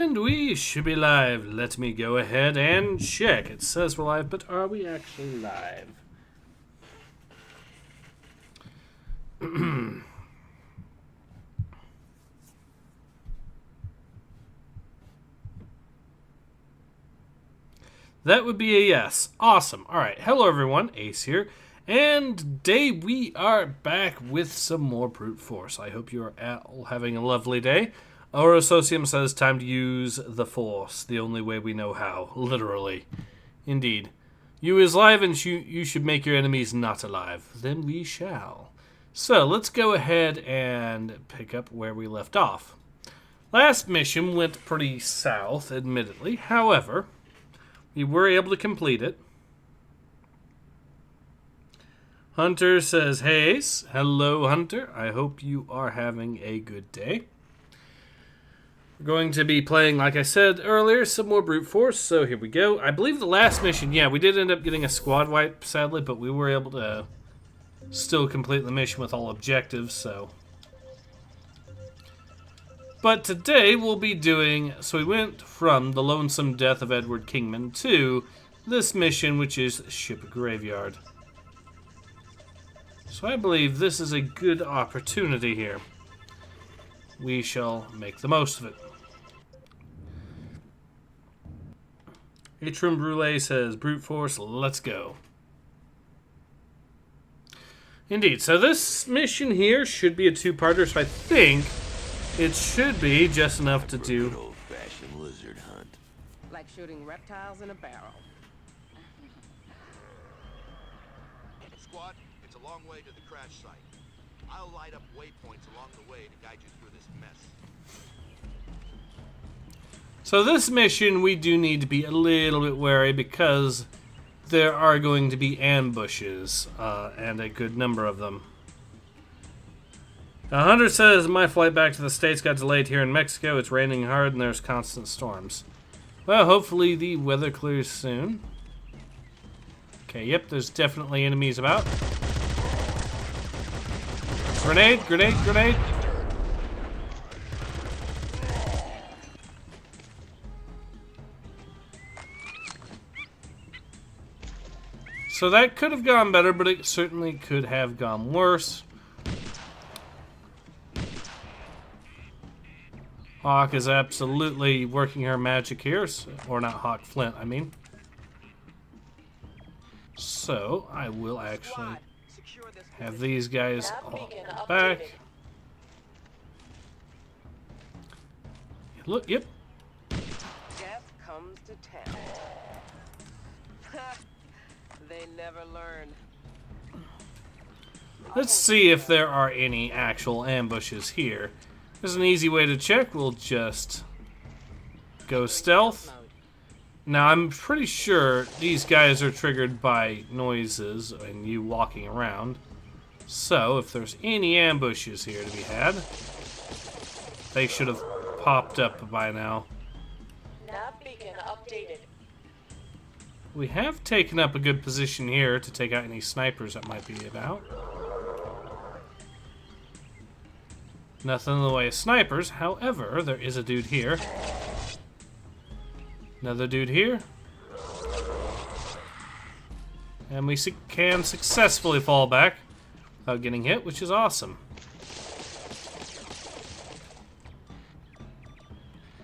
And we should be live. Let me go ahead and check. It says we're live, but are we actually live? That would be a yes. Awesome. Alright, hello everyone. Ace here. And today we are back with some more brute force. I hope you are all having a lovely day. Our associate says time to use the force, the only way we know how. Literally. Indeed. You is live and you should make your enemies not alive. Then we shall. So, let's go ahead and pick up where we left off. Last mission went pretty south, admittedly. However, we were able to complete it. Hunter says, hey, hello Hunter. I hope you are having a good day. We're going to be playing, like I said earlier, some more brute force, so here we go. I believe the last mission, yeah, we did end up getting a squad wipe, sadly, but we were able to still complete the mission with all objectives, so. But today we'll be doing, so we went from the lonesome death of Edward Kingman to this mission, which is Ship Graveyard. So I believe this is a good opportunity here. We shall make the most of it. Atrium Brule says, brute force, let's go. Indeed, so this mission here should be a two-parter, so I think it should be just enough to do. Old-fashioned lizard hunt. Like shooting reptiles in a barrel. Squad, it's a long way to the crash site. I'll light up waypoints along the way to guide you through this mess. So this mission, we do need to be a little bit wary because there are going to be ambushes, and a good number of them. Now, Hunter says, my flight back to the States got delayed here in Mexico. It's raining hard and there's constant storms. Well, hopefully the weather clears soon. Okay, yep, there's definitely enemies about. Grenade, grenade, grenade. So that could have gone better, but it certainly could have gone worse. Hawk is absolutely working her magic here, or not Hawk, Flint, I mean. So, I will actually have these guys all back. Look, yep. Death comes to town. They never learn. Let's see if there are any actual ambushes here. There's an easy way to check. We'll just go stealth. Now, I'm pretty sure these guys are triggered by noises and you walking around. So, if there's any ambushes here to be had, they should have popped up by now. Nav beacon updated. We have taken up a good position here to take out any snipers that might be about. Nothing in the way of snipers. However, there is a dude here. Another dude here. And we can successfully fall back without getting hit, which is awesome.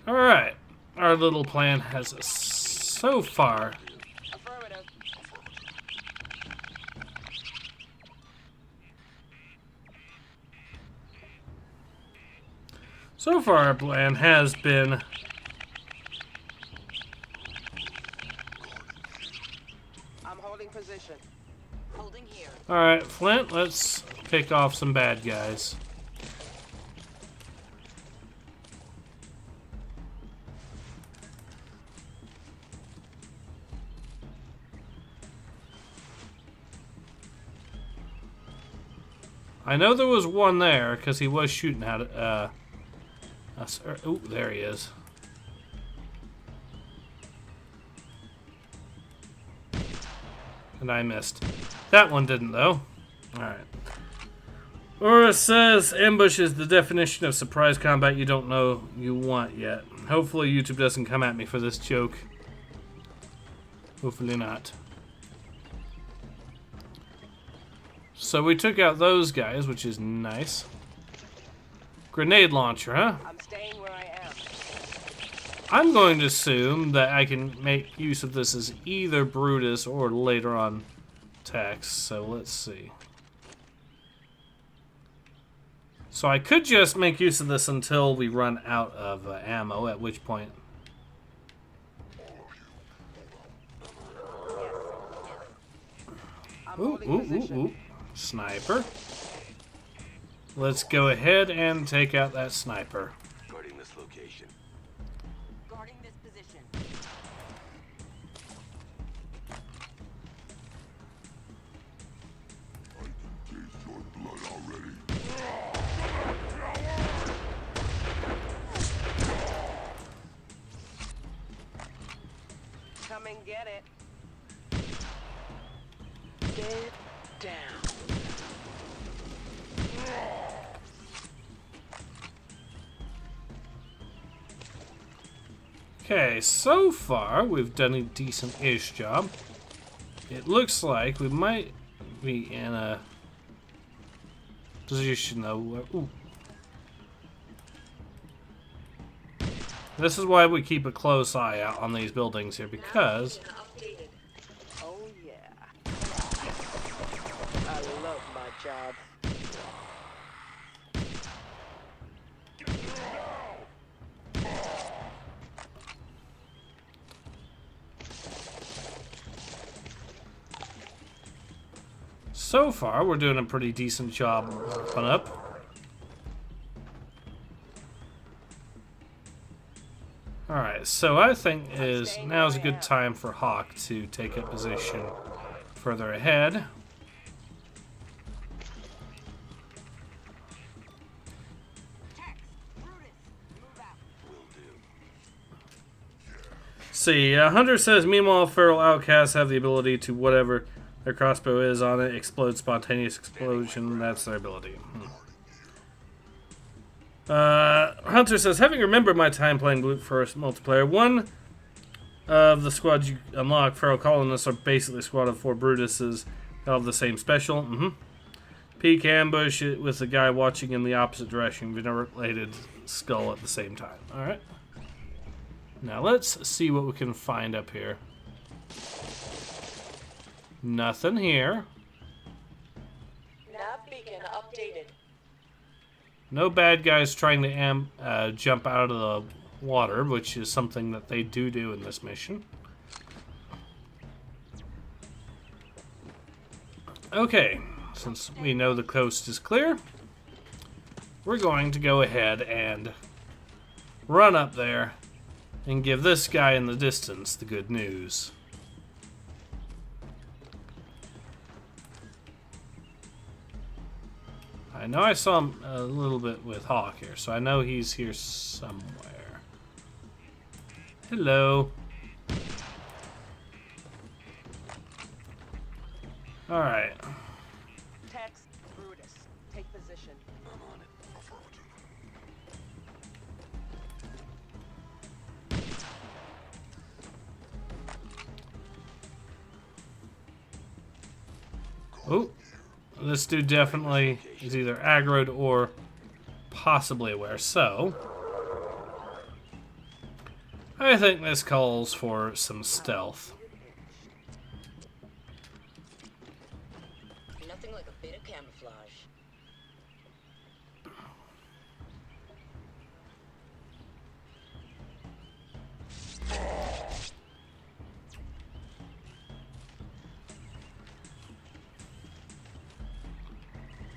Alright. Our little plan has so far... Affirmative. So far, our plan has been I'm holding position. Holding here. alright, Flint, let's pick off some bad guys. I know there was one there, because he was shooting at it, oh, there he is. And I missed. That one didn't, though. Alright. Aura says, ambush is the definition of surprise combat you don't know you want yet. Hopefully YouTube doesn't come at me for this joke. Hopefully not. So we took out those guys, which is nice. Grenade launcher, huh? I'm staying where I am. I'm going to assume that I can make use of this as either Brutus or later on Tex. So let's see. So I could just make use of this until we run out of ammo, at which point... I'm Ooh, holding ooh, position. ooh, ooh. Sniper. Let's go ahead and take out that sniper. Guarding this location. Guarding this position. Come and get it. Get down. Okay, so far we've done a decent-ish job. It looks like we might be in a position though. Ooh. This is why we keep a close eye out on these buildings here, because Oh yeah. I love my job. so far we're doing a pretty decent job on up. Alright, so I think now's a good time for Hawk to take a position further ahead. See, Hunter says, meanwhile, feral outcasts have the ability to whatever their crossbow is on it, explode, spontaneous explosion. That's their ability. Hunter says, having remembered my time playing Brute Force multiplayer, one of the squads you unlock, feral colonists, are basically a squad of 4 Brutuses. They all have the same special. Peek ambush with the guy watching in the opposite direction, venerated skull at the same time. Alright. Now let's see what we can find up here. Nothing here. Nav beacon updated. No bad guys trying to jump out of the water, which is something that they do in this mission. Okay, since we know the coast is clear, we're going to go ahead and run up there and give this guy in the distance the good news. I know I saw him a little bit with Hawk here, so I know he's here somewhere. Hello. Alright. Tex, Brutus, take position. I'm on it. Oh, this dude definitely is either aggroed or possibly aware, so I think this calls for some stealth. Nothing like a bit of camouflage.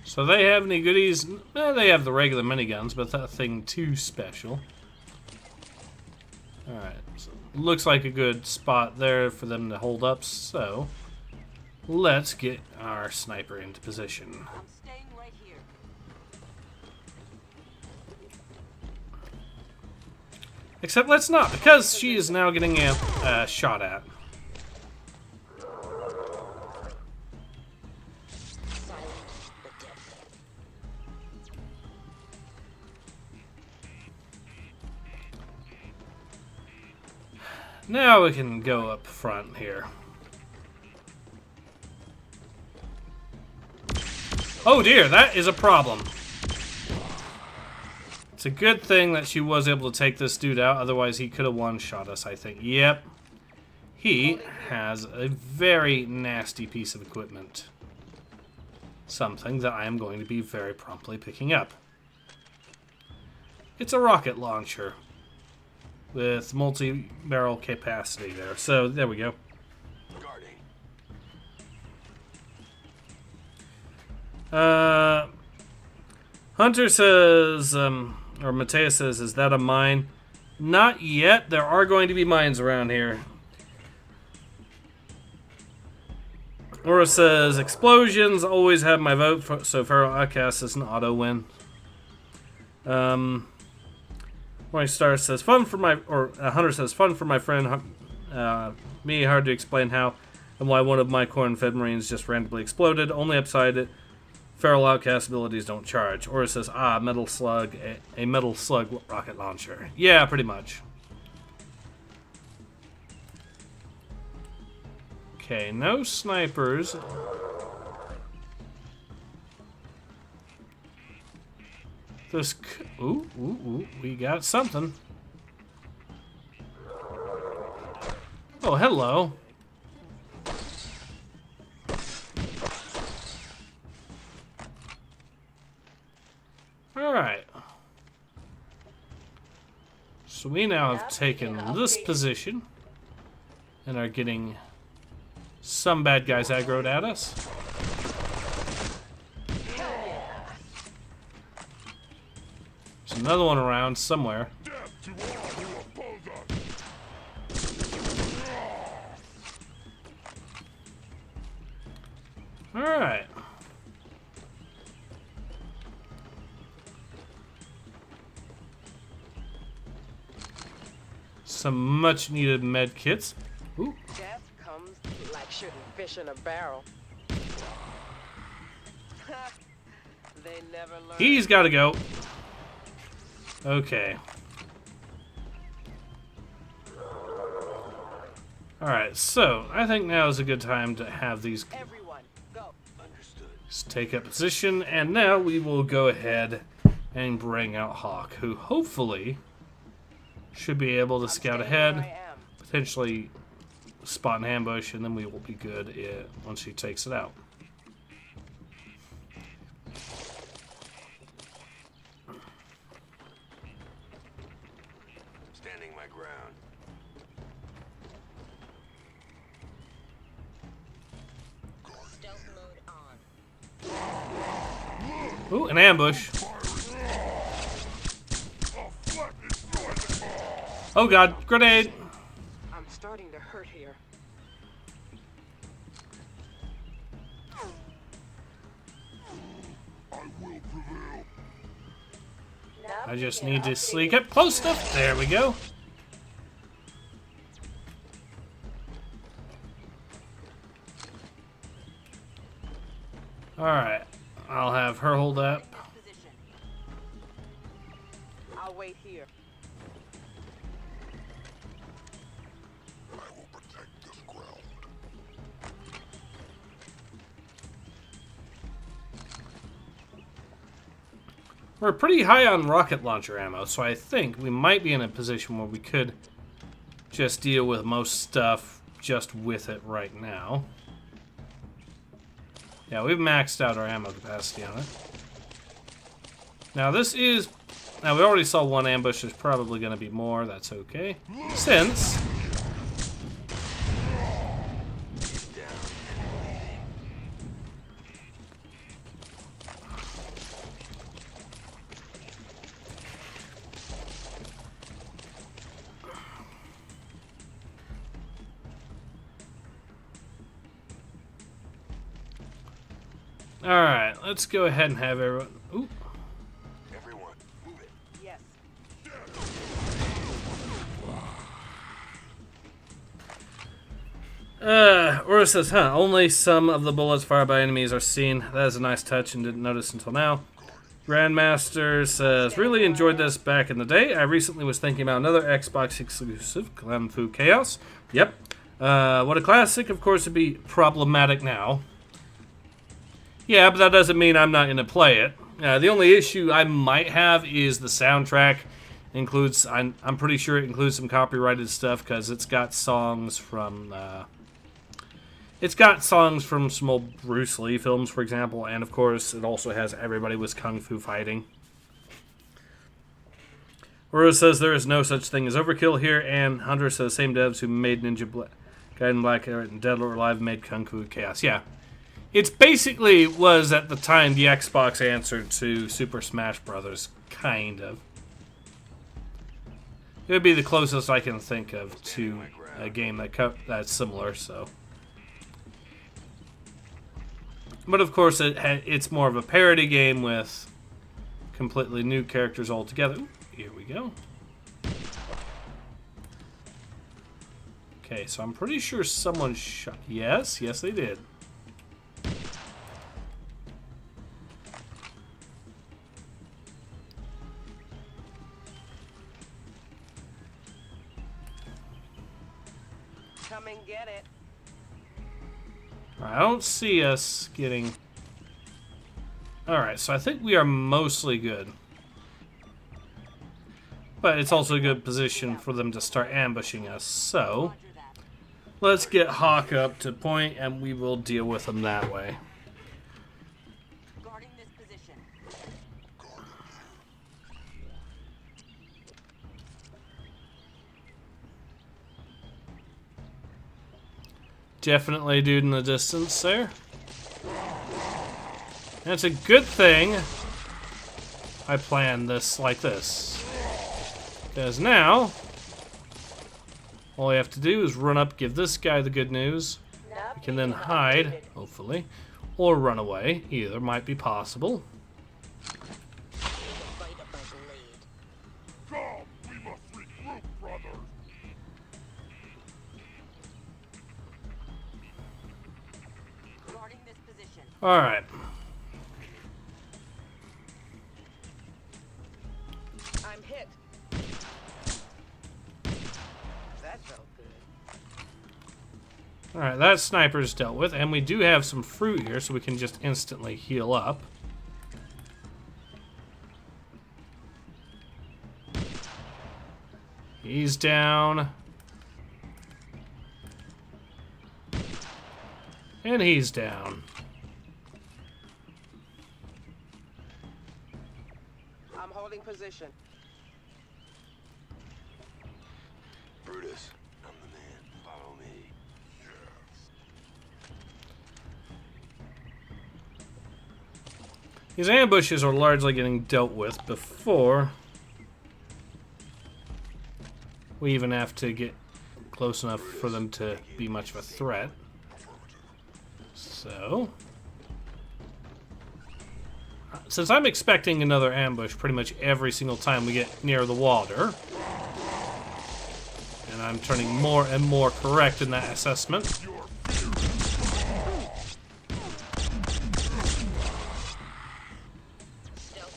So they have any goodies? They have the regular miniguns, but nothing too special. Alright, so looks like a good spot there for them to hold up, so let's get our sniper into position. I'm staying right here. Except let's not, because she is now getting shot at. Silent but deadly. Now we can go up front here. Oh dear, that is a problem. It's a good thing that she was able to take this dude out, otherwise he could have one-shot us, I think. Yep. He has a very nasty piece of equipment. Something that I am going to be very promptly picking up. It's a rocket launcher with multi-barrel capacity there. So, there we go. Guarding. Hunter says, or Mateus says, is that a mine? Not yet. There are going to be mines around here. Aura says, explosions always have my vote, so Feral Outcast is an auto win. Star says, fun for my, or Hunter says, fun for my friend, me, hard to explain how and why one of my corn-fed marines just randomly exploded. Only upside, Feral Outcast abilities don't charge. Aura says, metal slug, a metal slug rocket launcher. Yeah, pretty much. Okay, no snipers. This, ooh, we got something. Oh, hello. Alright. So we now have taken this position and are getting some bad guys aggroed at us. There's another one around somewhere. Alright. Some much needed med kits. Ooh. Death comes like shooting fish in a barrel. They never learn. He's got to go. Okay. Alright, so I think now is a good time to have these Everyone, go. Understood. take up position, and now we will go ahead and bring out Hawk, who hopefully should be able to scout ahead, potentially spot an ambush, and then we will be good once she takes it out. Standing my ground. Stealth mode on. Ooh, an ambush. Oh god, grenade! I'm starting to hurt here. I just need to sneak up close enough. There we go. Alright, I'll have her hold up. I'll wait here. I will protect this ground. We're pretty high on rocket launcher ammo, so I think we might be in a position where we could just deal with most stuff just with it right now. Yeah, we've maxed out our ammo capacity on it. Now this is... Now we already saw one ambush, there's probably going to be more, that's okay. Since... Alright, let's go ahead and have everyone... Ooh. Everyone, move it. Yes. Aura says, only some of the bullets fired by enemies are seen. That is a nice touch and didn't notice until now. Grandmaster says, really enjoyed this back in the day. I recently was thinking about another Xbox exclusive, Kung Fu Chaos. Yep. What a classic, of course, would be problematic now. Yeah, but that doesn't mean I'm not going to play it. The only issue I might have is the soundtrack. Includes, I'm pretty sure it includes some copyrighted stuff because it's got songs from some old Bruce Lee films, for example, and of course it also has Everybody Was Kung Fu Fighting. Rose says there is no such thing as overkill here, and Hunter says same devs who made Ninja Gaiden Black and Dead or Alive made Kung Fu Chaos. Yeah. It's basically was at the time the Xbox answer to Super Smash Brothers, kind of. It would be the closest I can think of to a game that's similar, so. But of course, it's more of a parody game with completely new characters altogether. Ooh, here we go. Okay, so I'm pretty sure someone shot. Yes, they did. Come and get it. I don't see us getting... Alright, so I think we are mostly good. But it's also a good position for them to start ambushing us, so... Let's get Hawk up to point, and we will deal with them that way. Guarding this position. Definitely a dude in the distance there. And it's a good thing I planned this like this. Because now, all we have to do is run up, give this guy the good news. We can then hide, hopefully, or run away. Either might be possible. Bite up my blade. Come, we must regroup, brothers. Guarding this position. Alright. I'm hit. That felt good. Alright, that sniper's dealt with, and we do have some fruit here, so we can just instantly heal up. He's down. And he's down. I'm holding position. Brutus, I'm the man. Follow me. These ambushes are largely getting dealt with before we even have to get close enough for them to be much of a threat. So, since I'm expecting another ambush pretty much every single time we get near the water, and I'm turning more and more correct in that assessment. Stealth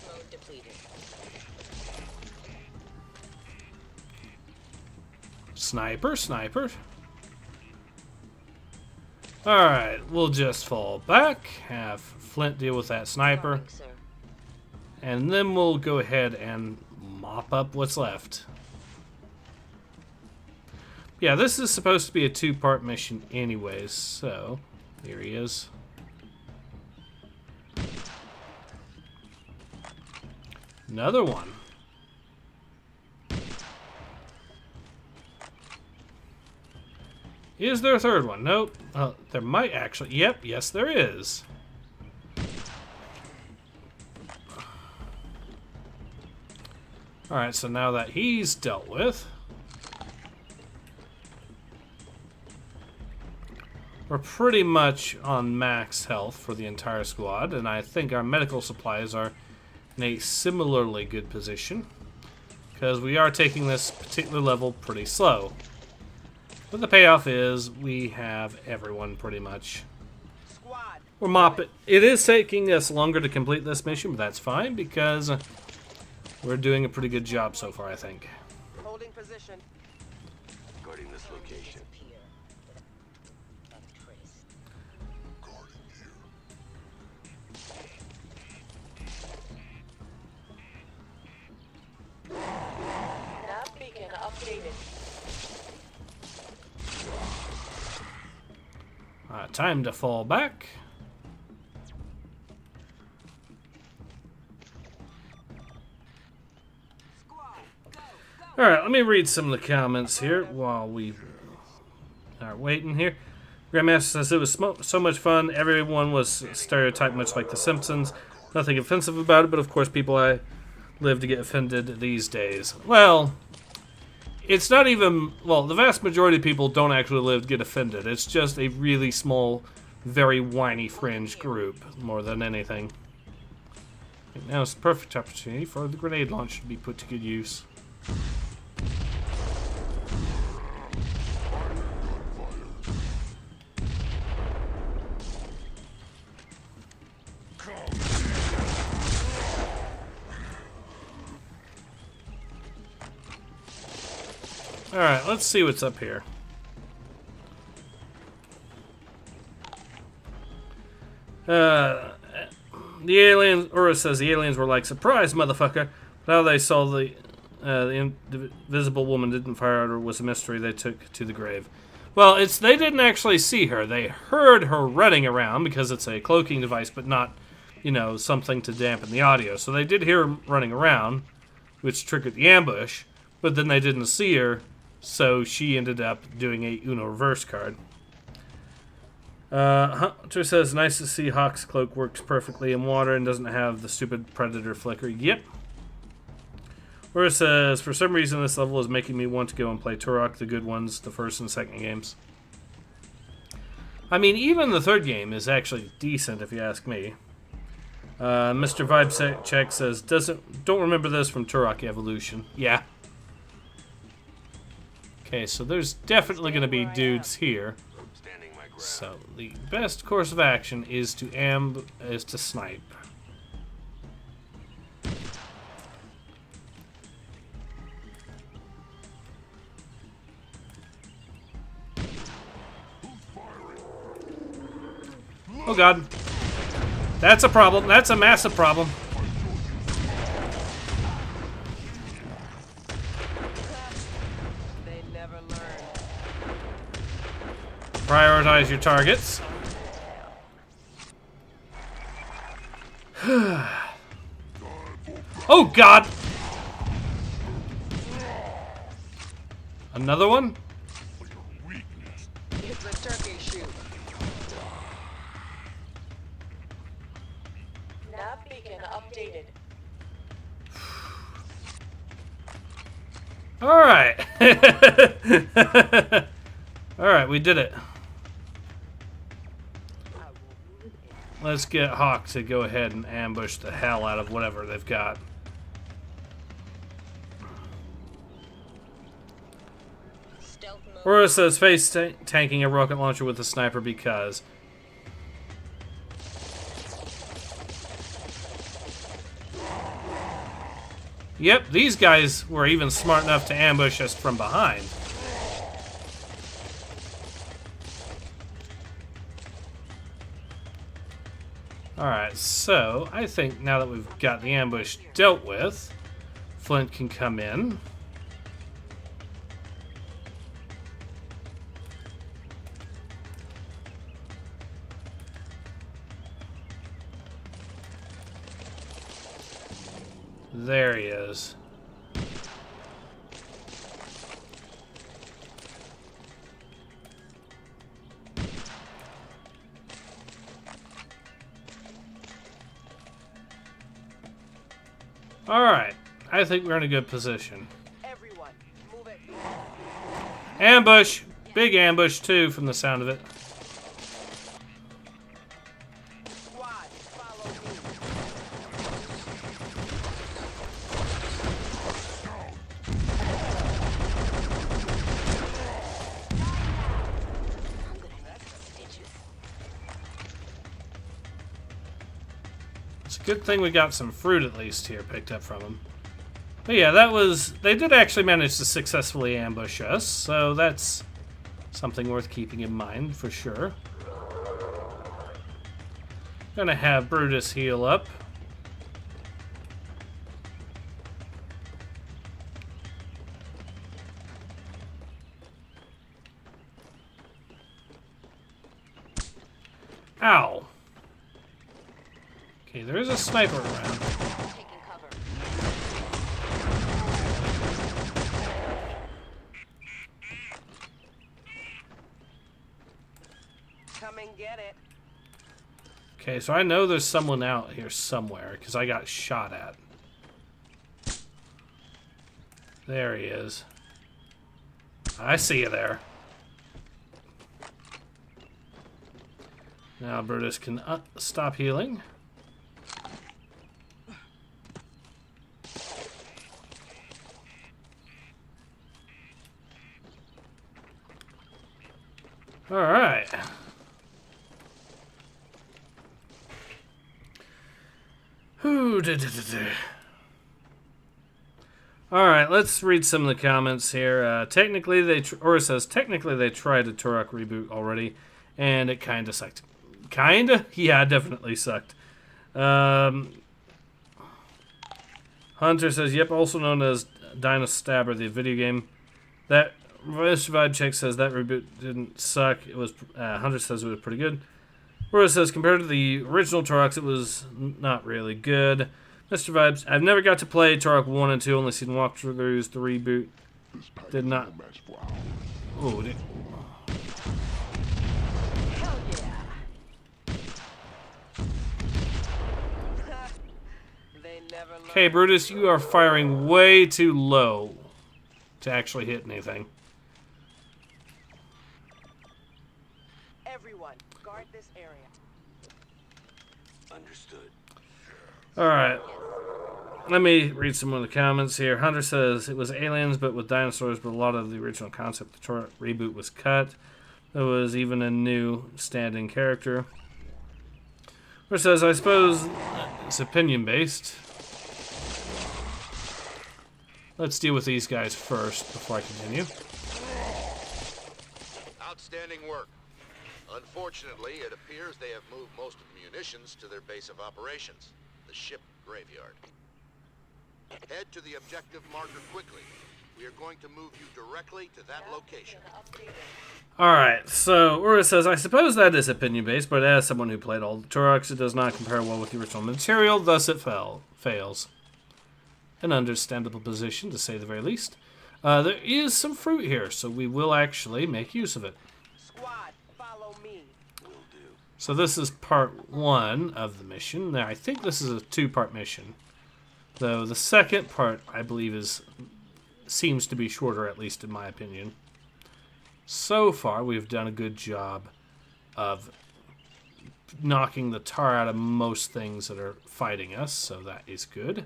mode depleted. Sniper, sniper. Alright, we'll just fall back, have Flint deal with that sniper, Guarding, sir. and then we'll go ahead and mop up what's left. Yeah, this is supposed to be a two-part mission anyways, so here he is. Another one. Is there a third one? Nope. There might actually. Yep, yes there is. Alright, so now that he's dealt with, we're pretty much on max health for the entire squad, and I think our medical supplies are in a similarly good position, because we are taking this particular level pretty slow. But the payoff is we have everyone pretty much. Squad, We're mopping. It is taking us longer to complete this mission, but that's fine because we're doing a pretty good job so far, I think. Holding position. Guarding this location. Disappear without a trace. Guarding here. Nav beacon updated. Time to fall back. Alright, let me read some of the comments here while we are waiting here. Grandmaster says it was so much fun. Everyone was stereotyped much like The Simpsons. Nothing offensive about it, but of course people I live to get offended these days. Well, it's not even... Well, the vast majority of people don't actually live to get offended. It's just a really small, very whiny fringe group, more than anything. Now it's the perfect opportunity for the grenade launcher to be put to good use. Alright, let's see what's up here. The aliens, Ura says the aliens were like, surprise, motherfucker. But how they saw the invisible woman didn't fire at her was a mystery they took to the grave. Well, they didn't actually see her. They heard her running around because it's a cloaking device, but not, you know, something to dampen the audio. So they did hear her running around, which triggered the ambush, but then they didn't see her. So she ended up doing a Uno reverse card. Hunter says, nice to see Hawk's cloak works perfectly in water and doesn't have the stupid predator flicker. Yep. Where it says, for some reason this level is making me want to go and play Turok, the good ones, the first and second games. I mean, even the third game is actually decent if you ask me. Mr. Vibe Check says, don't remember this from Turok Evolution. Yeah. Okay, so there's definitely going to be dudes here. Standing my ground. So the best course of action is to snipe. Oh god. That's a problem. That's a massive problem. They never learn. Prioritize your targets. Oh god! Another one? It's a turkey shoot. Nav beacon updated. Alright. Alright, we did it. Let's get Hawk to go ahead and ambush the hell out of whatever they've got. Stealth mode. Aurora says face tanking a rocket launcher with a sniper because. Yep, these guys were even smart enough to ambush us from behind. Alright, so I think now that we've got the ambush dealt with, Flint can come in. There he is. Alright, I think we're in a good position. Everyone, move it. Ambush! Big ambush, too, from the sound of it. Squad, follow me. I'm gonna need stitches. It's a good thing we got some fruit at least here picked up from him. But yeah, that was... They did actually manage to successfully ambush us, so that's something worth keeping in mind for sure. Gonna have Brutus heal up. Ow. Okay, there is a sniper around. Taking cover. Come and get it. Okay, so I know there's someone out here somewhere, because I got shot at. There he is. I see you there. Now Brutus can stop healing. Alright. Alright, let's read some of the comments here. Technically, it says, technically they tried a Turok reboot already, and it kind of sucked. Kinda? Yeah, definitely sucked. Hunter says, yep, also known as Dino Stabber, the video game. That Mr. Vibe Check says that reboot didn't suck. It was Hunter says it was pretty good. Rora says, compared to the original Toroks, it was not really good. Mr. Vibes, I've never got to play Turok 1 and 2, only seen walkthroughs. The reboot did not... Oh, Hell yeah. They never learn. okay, Brutus, you are firing way too low to actually hit anything. Everyone, guard this area. Understood. Alright. Let me read some of the comments here. Hunter says, it was aliens, but with dinosaurs, but a lot of the original concept, the Turok reboot was cut. There was even a new standing character. Or says, I suppose it's opinion-based. Let's deal with these guys first before I continue. Outstanding work. Unfortunately, it appears they have moved most of the munitions to their base of operations, the ship graveyard. Head to the objective marker quickly. We are going to move you directly to that location. Alright, so Ura says, I suppose that is opinion-based, but as someone who played all the Turoks, it does not compare well with the original material, thus it fails. An understandable position, to say the very least. There is some fruit here, so we will actually make use of it. Squad, follow me. So this is part 1 of the mission. Now, I think this is a 2-part mission. Though the second part, I believe, seems to be shorter, at least in my opinion. So far, we've done a good job of knocking the tar out of most things that are fighting us, so that is good.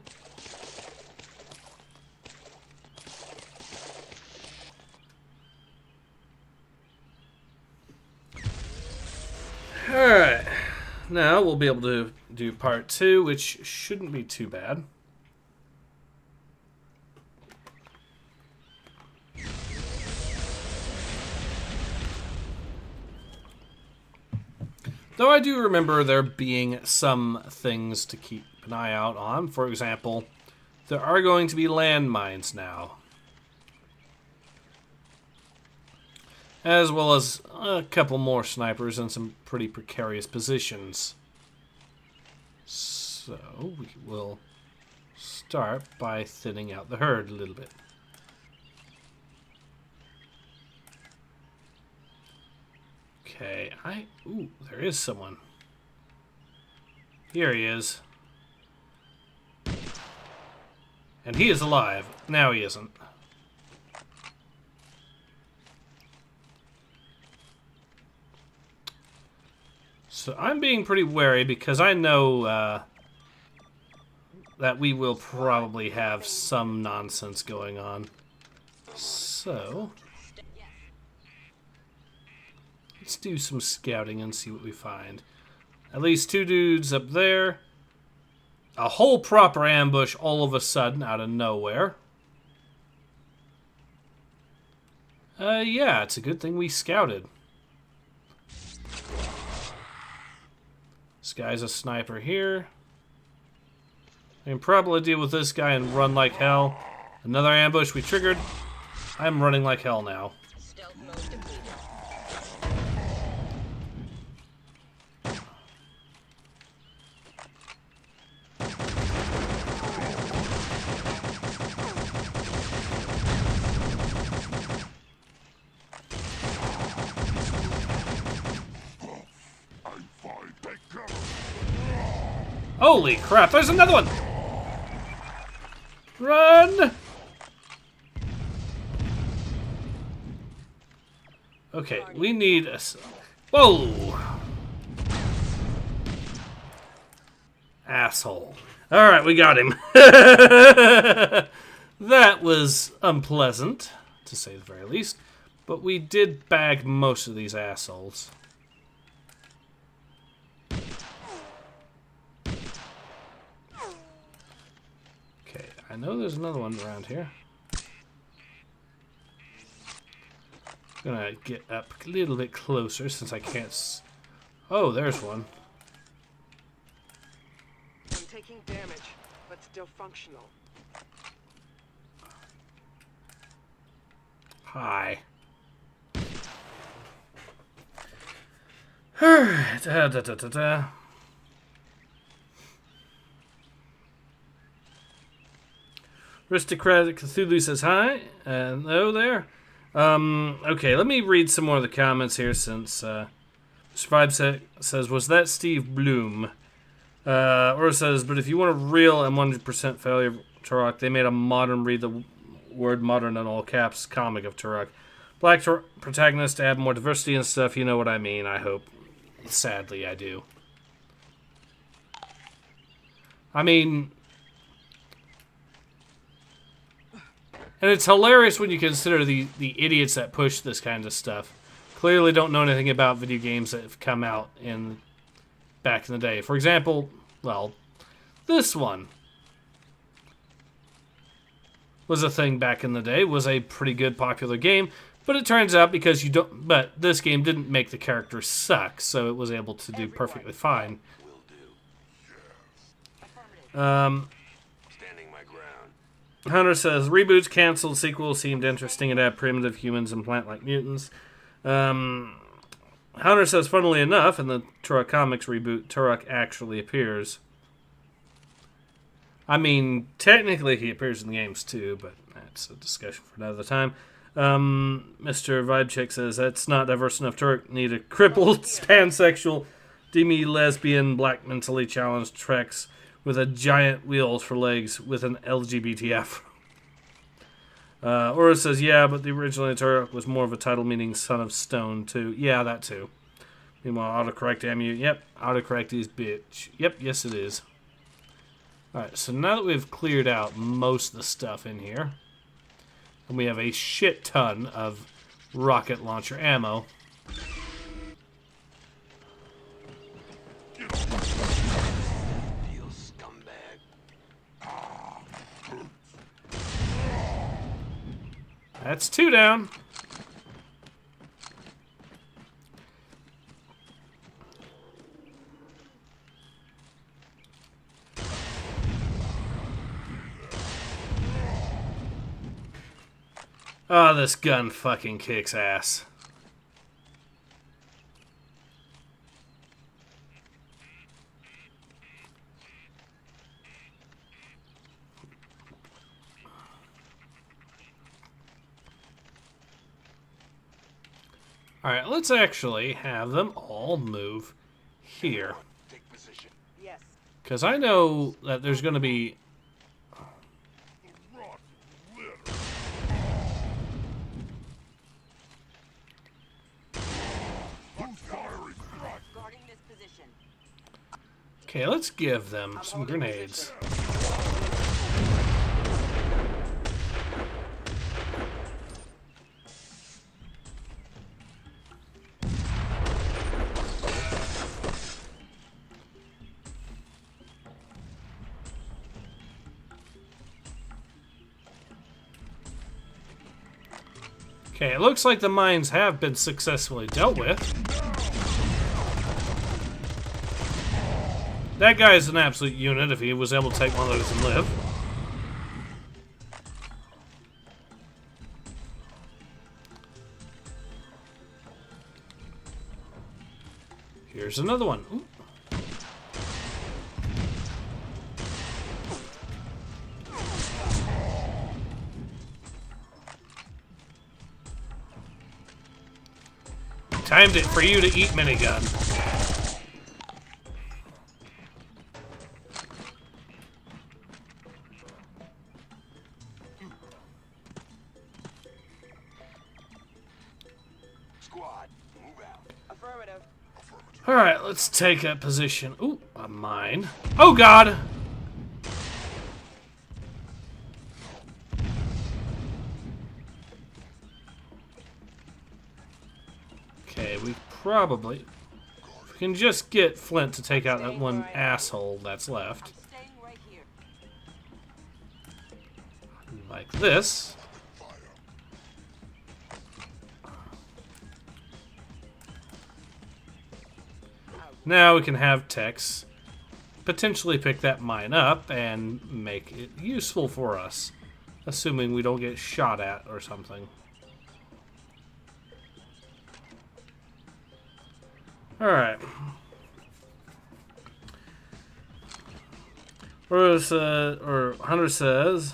Alright, now we'll be able to do part 2, which shouldn't be too bad. Though I do remember there being some things to keep an eye out on. For example, there are going to be landmines now. As well as a couple more snipers in some pretty precarious positions. So we will start by thinning out the herd a little bit. Okay, ooh, there is someone. Here he is. And he is alive. Now he isn't. So I'm being pretty wary because I know that we will probably have some nonsense going on. So let's do some scouting and see what we find. At least 2 dudes up there. a whole proper ambush all of a sudden out of nowhere. Yeah, it's a good thing we scouted. This guy's a sniper here. I can probably deal with this guy and run like hell. Another ambush we triggered. I'm running like hell now. Stealth mode depleted. Holy crap, there's another one! Run! Okay, we need a... Whoa! Asshole. Alright, we got him. That was unpleasant, to say the very least. But we did bag most of these assholes. Okay, I know there's another one around here. Gonna get up a little bit closer since I can't oh, there's one. I'm taking damage, but still functional. Hi. Alright, Aristocratic Cthulhu says hi. Hello there. Okay, let me read some more of the comments here since Mr. Vibe says, was that Steve Bloom? Or says, but if you want a real and 100% failure of Turok, they made a modern, read the word modern in all caps, comic of Turok. Black protagonist to add more diversity and stuff, you know what I mean, I hope. Sadly, I do. I mean... And it's hilarious when you consider the idiots that push this kind of stuff. Clearly don't know anything about video games that have come out back in the day. For example, well, this one was a thing back in the day. Was a pretty good popular game, but it turns out because you don't... But this game didn't make the characters suck, so it was able to do perfectly fine. Standing my ground. Hunter says, reboots canceled, sequels seemed interesting and add primitive humans and plant-like mutants. Hunter says, funnily enough, in the Turok Comics reboot, Turok actually appears. I mean, technically he appears in the games too, but that's a discussion for another time. Mr. Vibecheck says, that's not diverse enough. Turok need a crippled, pansexual, demi-lesbian, black mentally challenged Trex with a giant wheels for legs with an LGBT afro. Aura says, yeah, but the original Turok was more of a title meaning son of stone, too. Yeah, that too. Meanwhile, autocorrect MU. Yep, autocorrect is bitch. Yep, yes it is. Alright, so now that we've cleared out most of the stuff in here, and we have a shit ton of rocket launcher ammo. That's 2 down. Oh, this gun fucking kicks ass. Alright, let's actually have them all move here. Take position. Yes. Because I know that there's going to be... Guarding this position. Okay, let's give them some grenades. Okay, it looks like the mines have been successfully dealt with. That guy is an absolute unit if he was able to take one of those and live. Here's another one. Ooh. Timed it for you to eat minigun. Squad, move out. Affirmative. Alright, let's take a position. Ooh, a mine. Oh god! Okay, we probably... If we can just get Flint to take out that one asshole that's left. Staying right here. Like this. Now we can have Tex potentially pick that mine up and make it useful for us. Assuming we don't get shot at or something. Alright. Hunter says,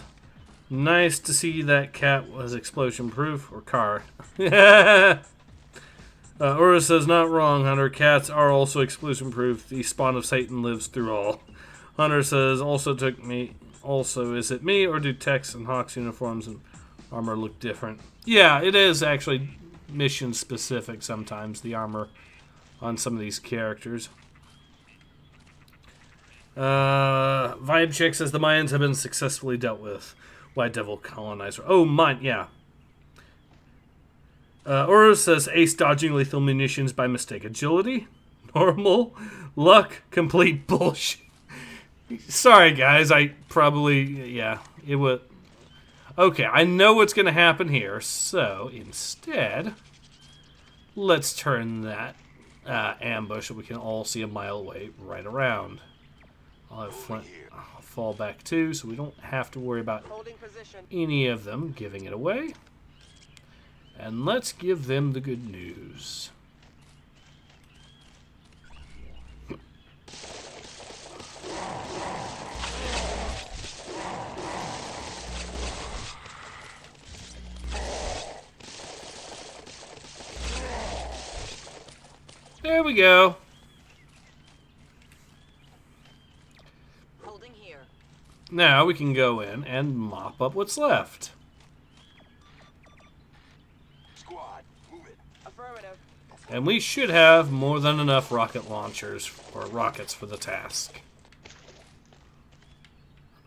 nice to see that cat was explosion proof, or car. Ura says, not wrong, Hunter. Cats are also explosion proof. The spawn of Satan lives through all. Hunter says, also took me. Also, is it me, or do Tex and Hawk's uniforms and armor look different? Yeah, it is actually mission specific sometimes, the armor on some of these characters. Vibe Check says the Mayans have been successfully dealt with. White Devil colonizer. Oh, mine, yeah. Oro says ace dodging lethal munitions by mistake. Agility? Normal? Luck? Complete bullshit. Sorry, guys. I probably... Yeah, it would... Okay, I know what's going to happen here. So, instead, let's turn that ambush so we can all see a mile away right around. I'll have Flint fall back too, so we don't have to worry about Holding position. any of them giving it away. And let's give them the good news. There we go. Holding here. Now we can go in and mop up what's left. Squad, move it. Affirmative. And we should have more than enough rocket launchers or rockets for the task.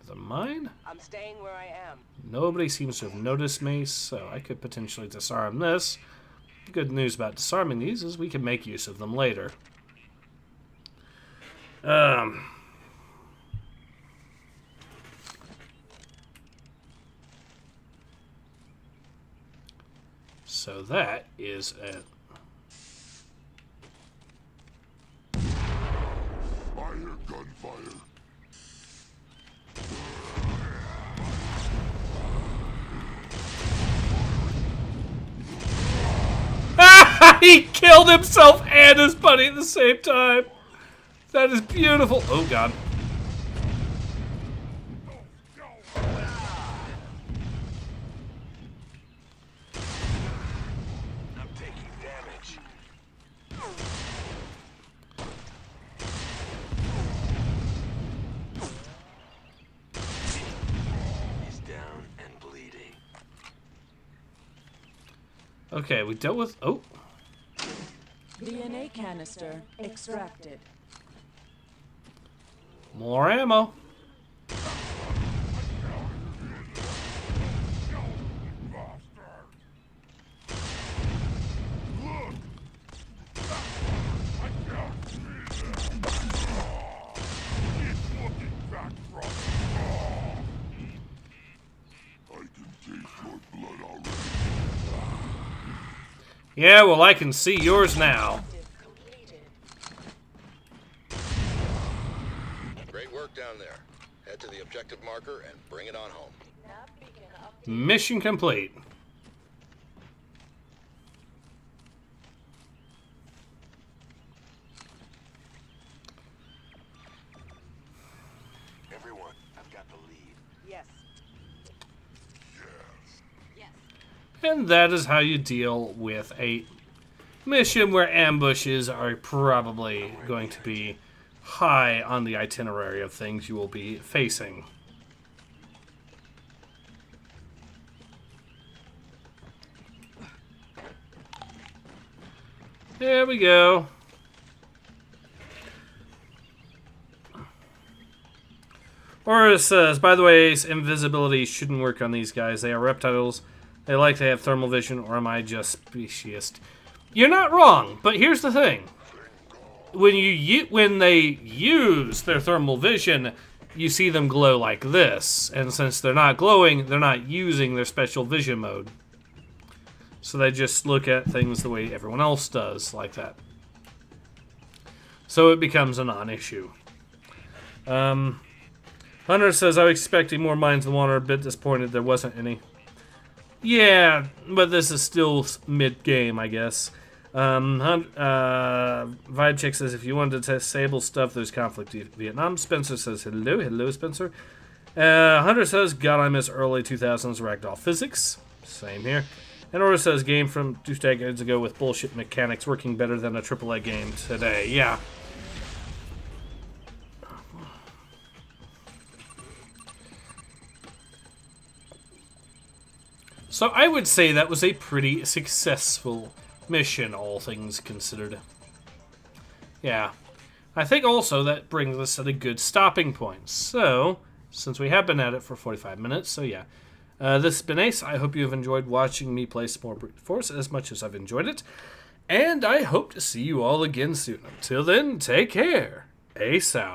The mine? I'm staying where I am. Nobody seems to have noticed me, so I could potentially disarm this. The good news about disarming these is we can make use of them later. So that is it. I hear gunfire. He killed himself and his buddy at the same time. That is beautiful. Oh, God. I'm taking damage. He's down and bleeding. Okay, we dealt with... Oh. DNA canister extracted. More ammo. Yeah, well, I can see yours now. Completed. Great work down there. Head to the objective marker and bring it on home. Nav beacon updated. Mission complete. Everyone, I've got the lead. Yes. Yes. And that is how you deal with a mission where ambushes are probably going to be high on the itinerary of things you will be facing. There we go. Horus says, by the way, invisibility shouldn't work on these guys. They are reptiles. They like to have thermal vision, or am I just speciesist? You're not wrong, but here's the thing. When they use their thermal vision, you see them glow like this. And since they're not glowing, they're not using their special vision mode. So they just look at things the way everyone else does, like that. So it becomes a non-issue. Hunter says, I was expecting more Minds of the Wanderer, a bit disappointed there wasn't any. Yeah, but this is still mid-game, I guess. Vibe Check says, if you wanted to disable stuff, there's conflict in Vietnam. Spencer says, hello. Hello, Spencer. Hunter says, God, I miss early 2000s ragdoll physics. Same here. And Aura says, game from 2 decades ago with bullshit mechanics working better than a AAA game today. Yeah. So I would say that was a pretty successful mission, all things considered. Yeah. I think also that brings us at a good stopping point. So, since we have been at it for 45 minutes, so yeah. This has been Ace. I hope you have enjoyed watching me play some more Brute Force as much as I've enjoyed it. And I hope to see you all again soon. Until then, take care. Ace out.